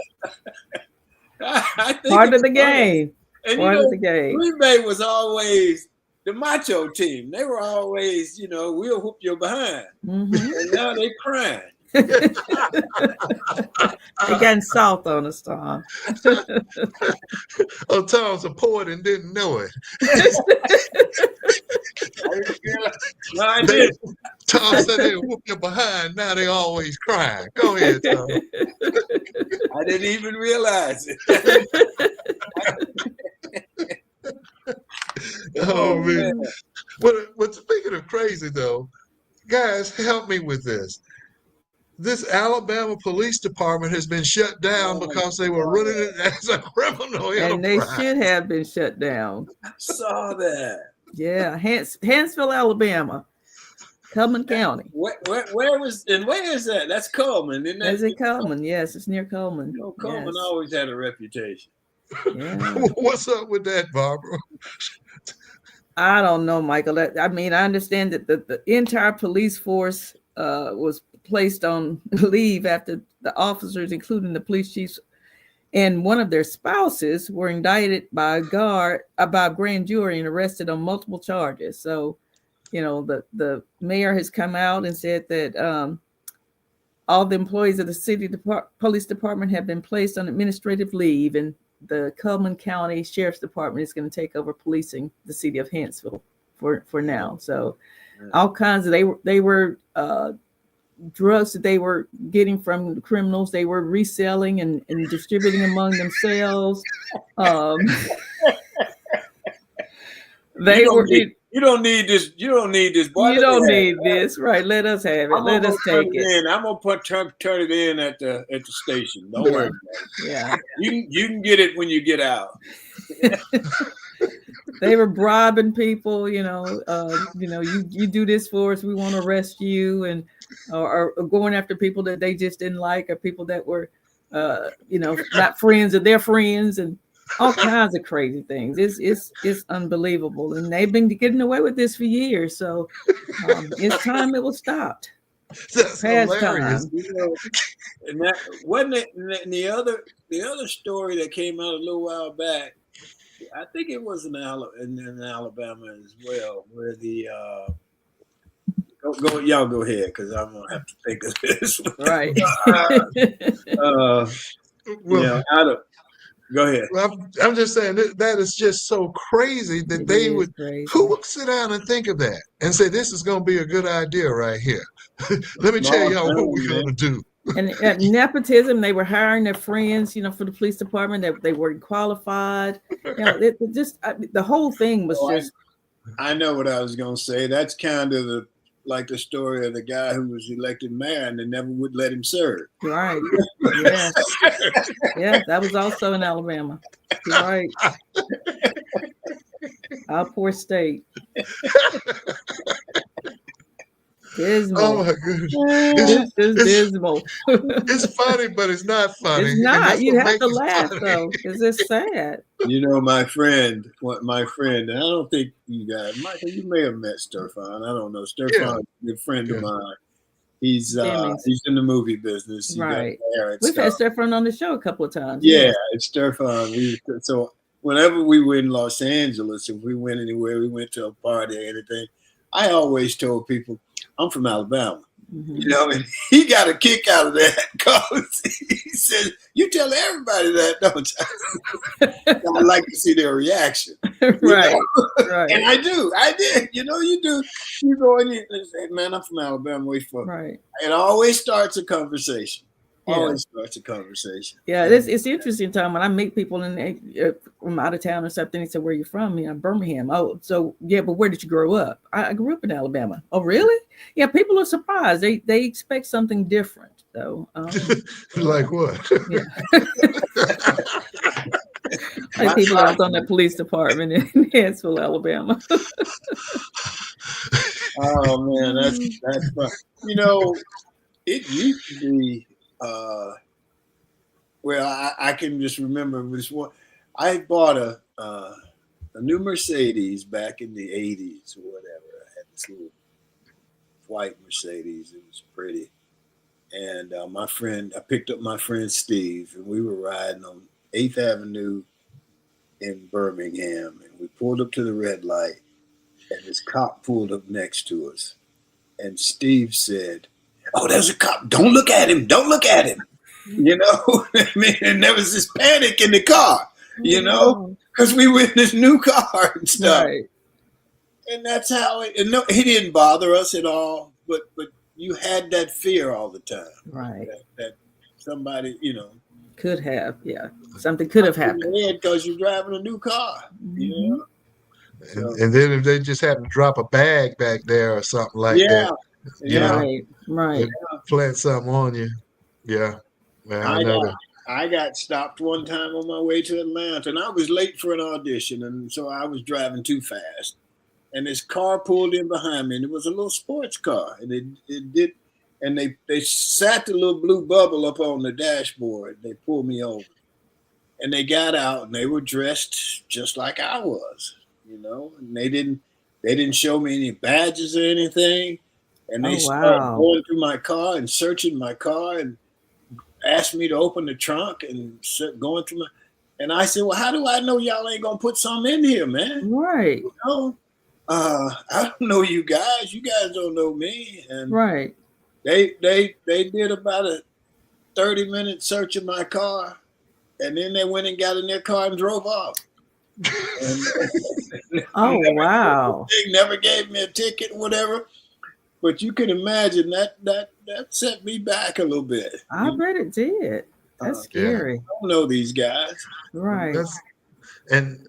I think part of the game. And part of the game. Green Bay was always the macho team. They were always, we'll whoop your behind. Mm-hmm. And now they crying. They getting soft on us, Tom. Tom's a poet and didn't know it. No, I did. Tom said they whoop your behind. Now they always crying. Go ahead, Tom. I didn't even realize it. Oh man. But speaking of crazy though, guys, help me with this. This Alabama Police Department has been shut down because they were running it as a criminal enterprise. And they should have been shut down. I saw that. Yeah, Huntsville, Alabama, Coleman County. Where is that? That's Coleman, isn't that? Is it Coleman? Yes, it's near Coleman. Coleman always had a reputation. Yeah. What's up with that, Barbara? I don't know, Michael. I understand that the entire police force was placed on leave after the officers, including the police chiefs and one of their spouses, were indicted by a grand jury and arrested on multiple charges. So, the mayor has come out and said that all the employees of the city police department have been placed on administrative leave, and the Coleman County Sheriff's Department is going to take over policing the city of Huntsville for now. So all kinds of, they were drugs that they were getting from criminals, they were reselling and distributing among themselves. You don't need this. You don't need this. Boy, you don't need this, right? Let us have it. Let us take it. I'm gonna turn it in at the station. Don't worry about it. Yeah, you can get it when you get out. They were bribing people. You do this for us. We want to arrest you, and or going after people that they just didn't like, or people that were, not friends of their friends, and all kinds of crazy things. It's unbelievable, and they've been getting away with this for years. So it's time it was stopped. That's hilarious. And that wasn't it. And the other story that came out a little while back, I think it was in Alabama as well, where the y'all go ahead, because I'm gonna have to think of this. Right. Go ahead. Well, I'm just saying that is just so crazy that who would sit down and think of that and say, this is going to be a good idea right here. Let me tell y'all what we're going to do. And nepotism, they were hiring their friends, for the police department, that they weren't qualified. The whole thing was just. I know what I was going to say. That's kind of like the story of the guy who was elected mayor and they never would let him serve. Right. Yeah. Yeah, that was also in Alabama. You're right. Our poor state. Dismal. Oh my goodness. It's dismal. It's funny, but it's not funny. It's not. You have to laugh though, because it's sad. My friend, and I don't think you guys, Michael, you may have met Stefan. I don't know. Stefan is a friend of mine. He's in the movie business. Right. We've had Stefan on the show a couple of times. Yeah, it's Stefan. So whenever we were in Los Angeles, if we went anywhere, we went to a party or anything, I always told people, I'm from Alabama. Mm-hmm. And he got a kick out of that because he said, you tell everybody that, don't you? I like to see their reaction. Right. And I did. You do. You go and you say, man, I'm from Alabama. Wait for right. It always starts a conversation. Always starts a conversation. Yeah, it's interesting, Tom. When I meet people from out of town or something, they say, where are you from? Birmingham. Oh, so yeah, but where did you grow up? I grew up in Alabama. Oh, really? Yeah, people are surprised. They expect something different, though. Like what? Yeah. Like people that was on the police department in Huntsville, Alabama. Oh man, that's fun. It used to be. I can just remember this one. I bought a new Mercedes back in the 80s or whatever. I had this little white Mercedes. It was pretty. And I picked up my friend Steve, and we were riding on 8th Avenue in Birmingham. And we pulled up to the red light, and this cop pulled up next to us. And Steve said, "Oh, there's a cop. Don't look at him. Don't look at him." You know, I mean, and there was this panic in the car, you know, because we were in this new car and stuff. Right. And that's how no, he didn't bother us at all, but you had that fear all the time. Right. That somebody, you know. Could have, yeah. Something could have happened. Because you're driving a new car, you know. And then if they just happen to drop a bag back there or something like that, you know, right. Plant something on you. Yeah. I got stopped one time on my way to Atlanta, and I was late for an audition, and so I was driving too fast. And this car pulled in behind me, and it was a little sports car, and it did, and they sat the little blue bubble up on the dashboard. They pulled me over, and they got out, and they were dressed just like I was, you know, and they didn't show me any badges or anything, and they started going through my car and searching my car and asked me to open the trunk and going through and I said, "Well, how do I know y'all ain't gonna put something in here, man?" Right. You know, I don't know you guys. You guys don't know me. And right. They did about a 30-minute search of my car, and then they went and got in their car and drove off. Wow. They never gave me a ticket or whatever. But you can imagine that set me back a little bit. I bet it did. That's scary. I don't know these guys. Right. And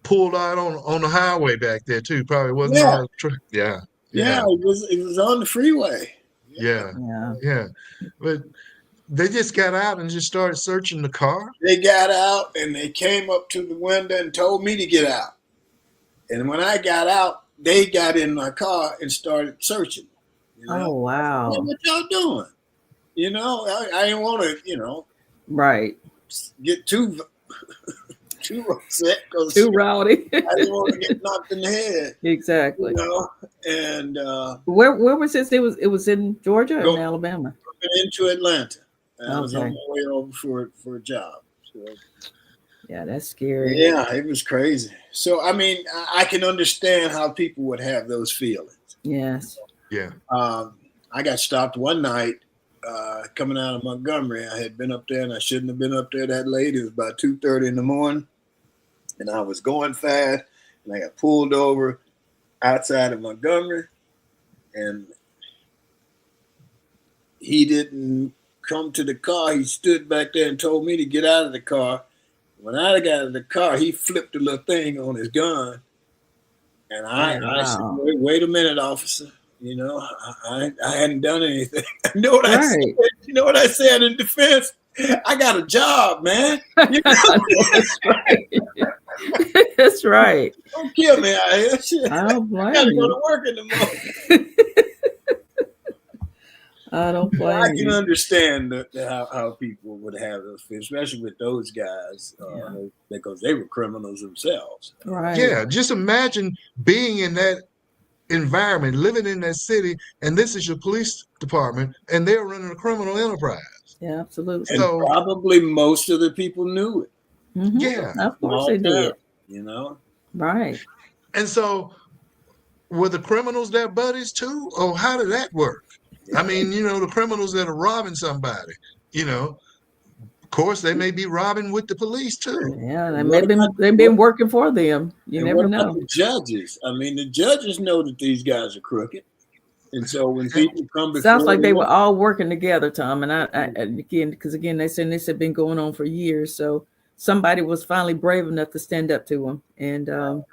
pulled out on the highway back there too. Probably wasn't all Yeah, it was on the freeway. Yeah. But they just got out and just started searching the car. They got out and they came up to the window and told me to get out. And when I got out, they got in my car and started searching. You know? Oh, wow. Hey, what y'all doing? You know, I didn't want to, you know, get too upset. Too rowdy. I didn't want to get knocked in the head. Exactly. You know? And where was this? It was in Georgia or in Alabama? Into Atlanta. I was on my way over for a job. So, yeah, that's scary. Yeah, it was crazy. So, I mean, I can understand how people would have those feelings. Yes. Yeah. I got stopped one night coming out of Montgomery. I had been up there, and I shouldn't have been up there that late. It was about 2:30 in the morning, and I was going fast, and I got pulled over outside of Montgomery, and he didn't come to the car. He stood back there and told me to get out of the car. When I got out of the car, he flipped a little thing on his gun. And I said, wait a minute, officer. You know, I hadn't done anything. You know what I said? You know what I said in defense? I got a job, man. You know? That's right. That's right. Don't kill me out here. Shit. I don't blame you. I gotta go to work in the morning. I don't blame I can understand how people would have those feelings, especially with those guys, because they were criminals themselves. Right. Yeah, just imagine being in that environment, living in that city, and this is your police department, and they're running a criminal enterprise. Yeah, absolutely. And so probably most of the people knew it. Mm-hmm. Yeah, of course they did. You know, right. And so, were the criminals their buddies too, or how did that work? I mean, you know, the criminals that are robbing somebody, you know, of course, they may be robbing with the police too. Yeah, they've been working for them. You never know. The judges, I mean, the judges know that these guys are crooked, and so when people come before, sounds like they were all working together, Tom. And I again, because they said this had been going on for years, so somebody was finally brave enough to stand up to them, and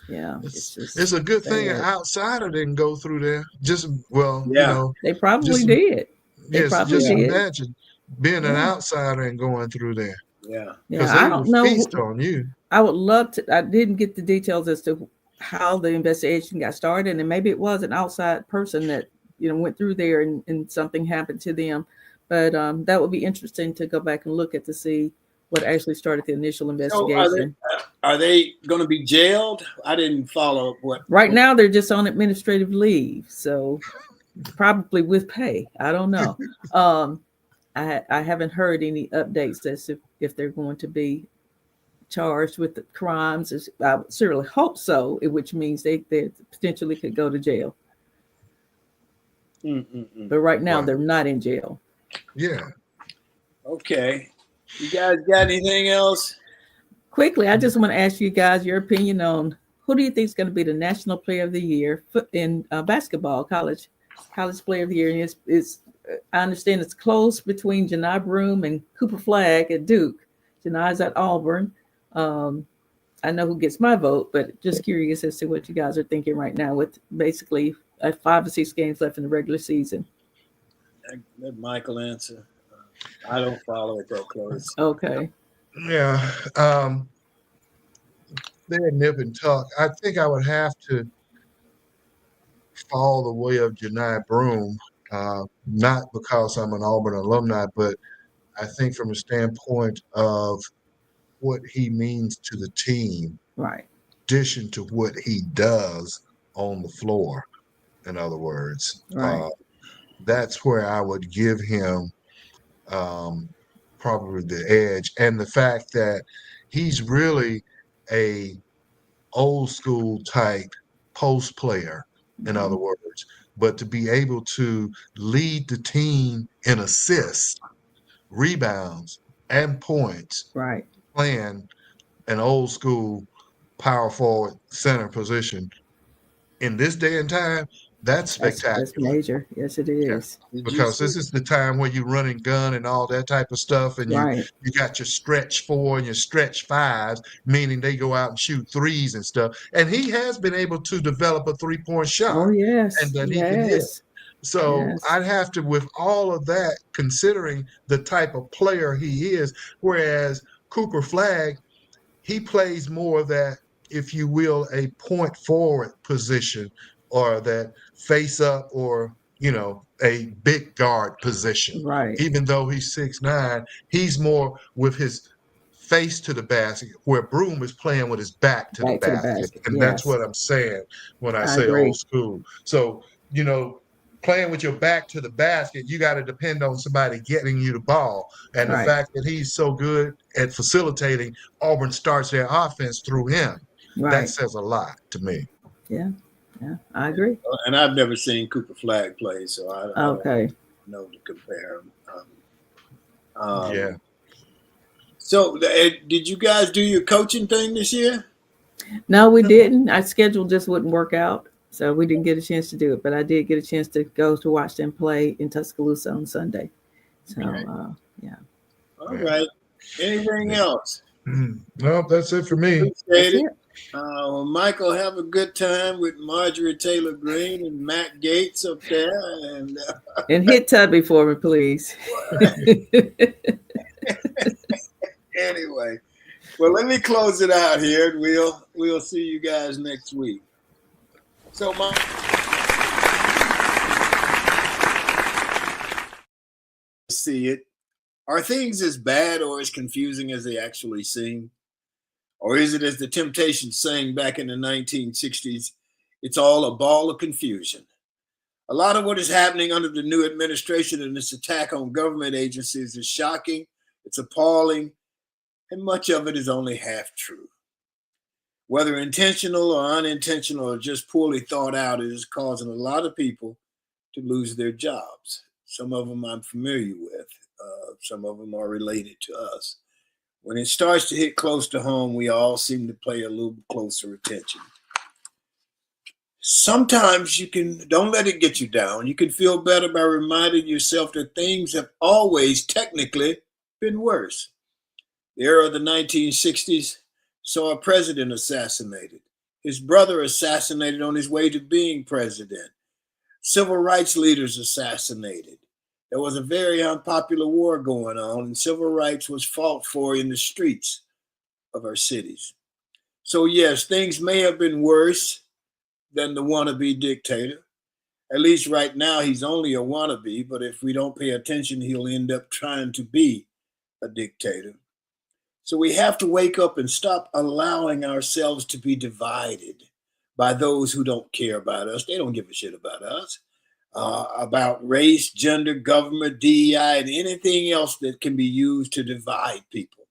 yeah, it's a good thing an outsider didn't go through there. You know, they probably did. Imagine being an outsider and going through there. Yeah, I don't know. Feast on you. I would love to. I didn't get the details as to how the investigation got started, and maybe it was an outside person that went through there and something happened to them. But that would be interesting to go back and look at to see what actually started the initial So investigation. are they going to be jailed? I didn't follow what. Right now, they're just on administrative leave, so probably with pay. I don't know. I haven't heard any updates as if they're going to be charged with the crimes. I would certainly hope so, which means they potentially could go to jail. But right now, they're not in jail. Yeah. Okay. You guys got anything else? Quickly, I just want to ask you guys your opinion on who do you think is going to be the National Player of the Year in basketball, college Player of the Year. And it's I understand it's close between Janai Broome and Cooper Flagg at Duke. Janai's at Auburn. I know who gets my vote, but just curious as to what you guys are thinking right now with basically 5 or 6 games left in the regular season. Let Michael answer. I don't follow it that close. Okay. Yeah. They're nip and tuck. I think I would have to follow the way of Janai Broome, not because I'm an Auburn alumni, but I think from a standpoint of what he means to the team, right? Addition to what he does on the floor. In other words, right. That's where I would give him probably the edge, and the fact that he's really a old school type post player, in other words, but to be able to lead the team in assists, rebounds, and points, right, playing an old school power forward center position in this day and time, that's spectacular. That's major. Yes, it is. Yeah. Because this is the time where you run and gun and all that type of stuff, and you got your stretch 4 and your stretch 5s, meaning they go out and shoot threes and stuff. And he has been able to develop a 3-point shot. Oh yes, and that he can hit. So I'd have to, with all of that, considering the type of player he is, whereas Cooper Flagg, he plays more of that, if you will, a point forward position, or that face up, or, a big guard position. Right. Even though he's 6'9", he's more with his face to the basket, where Broome is playing with his back to the basket. And that's what I'm saying when I say agree. old school. So, playing with your back to the basket, you got to depend on somebody getting you the ball. And the fact that he's so good at facilitating, Auburn starts their offense through him. That says a lot to me. Yeah, I agree. And I've never seen Cooper Flagg play, so I don't know to compare him. Yeah. So did you guys do your coaching thing this year? No, we didn't. Our schedule just wouldn't work out. So we didn't get a chance to do it, but I did get a chance to go to watch them play in Tuscaloosa on Sunday. So, yeah. All right. Anything else? No, that's it for me. Appreciate it. Well, Michael, have a good time with Marjorie Taylor Greene and Matt Gates up there, and hit Tubby for me, please. Anyway, well, let me close it out here, and we'll see you guys next week. So, see it. Are things as bad or as confusing as they actually seem? Or is it, as the Temptations sang back in the 1960s, it's all a ball of confusion? A lot of what is happening under the new administration and this attack on government agencies is shocking, it's appalling, and much of it is only half true. Whether intentional or unintentional or just poorly thought out, it is causing a lot of people to lose their jobs. Some of them I'm familiar with. Some of them are related to us. When it starts to hit close to home, we all seem to pay a little closer attention. Sometimes don't let it get you down. You can feel better by reminding yourself that things have always technically been worse. The era of the 1960s saw a president assassinated, his brother assassinated on his way to being president, civil rights leaders assassinated. There was a very unpopular war going on, and civil rights was fought for in the streets of our cities. So yes, things may have been worse than the wannabe dictator. At least right now, he's only a wannabe, but if we don't pay attention, he'll end up trying to be a dictator. So we have to wake up and stop allowing ourselves to be divided by those who don't care about us. They don't give a shit about us, about race, gender, government, DEI, and anything else that can be used to divide people.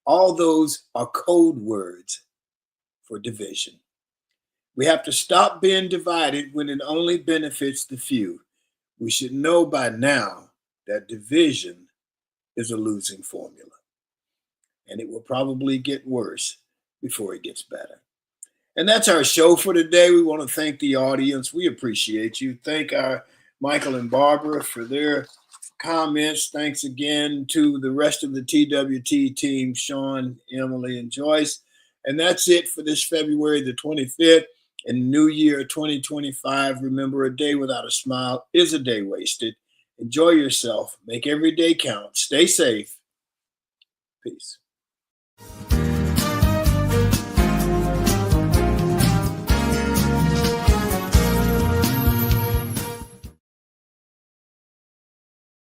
All those are code words for division. We have to stop being divided when it only benefits the few. We should know by now that division is a losing formula, and it will probably get worse before it gets better. And that's our show for today. We want to thank the audience. We appreciate you. Thank our Michael and Barbara for their comments. Thanks again to the rest of the TWT team, Sean, Emily, and Joyce. And that's it for this February the 25th and New Year 2025. Remember, a day without a smile is a day wasted. Enjoy yourself. Make every day count. Stay safe. Peace.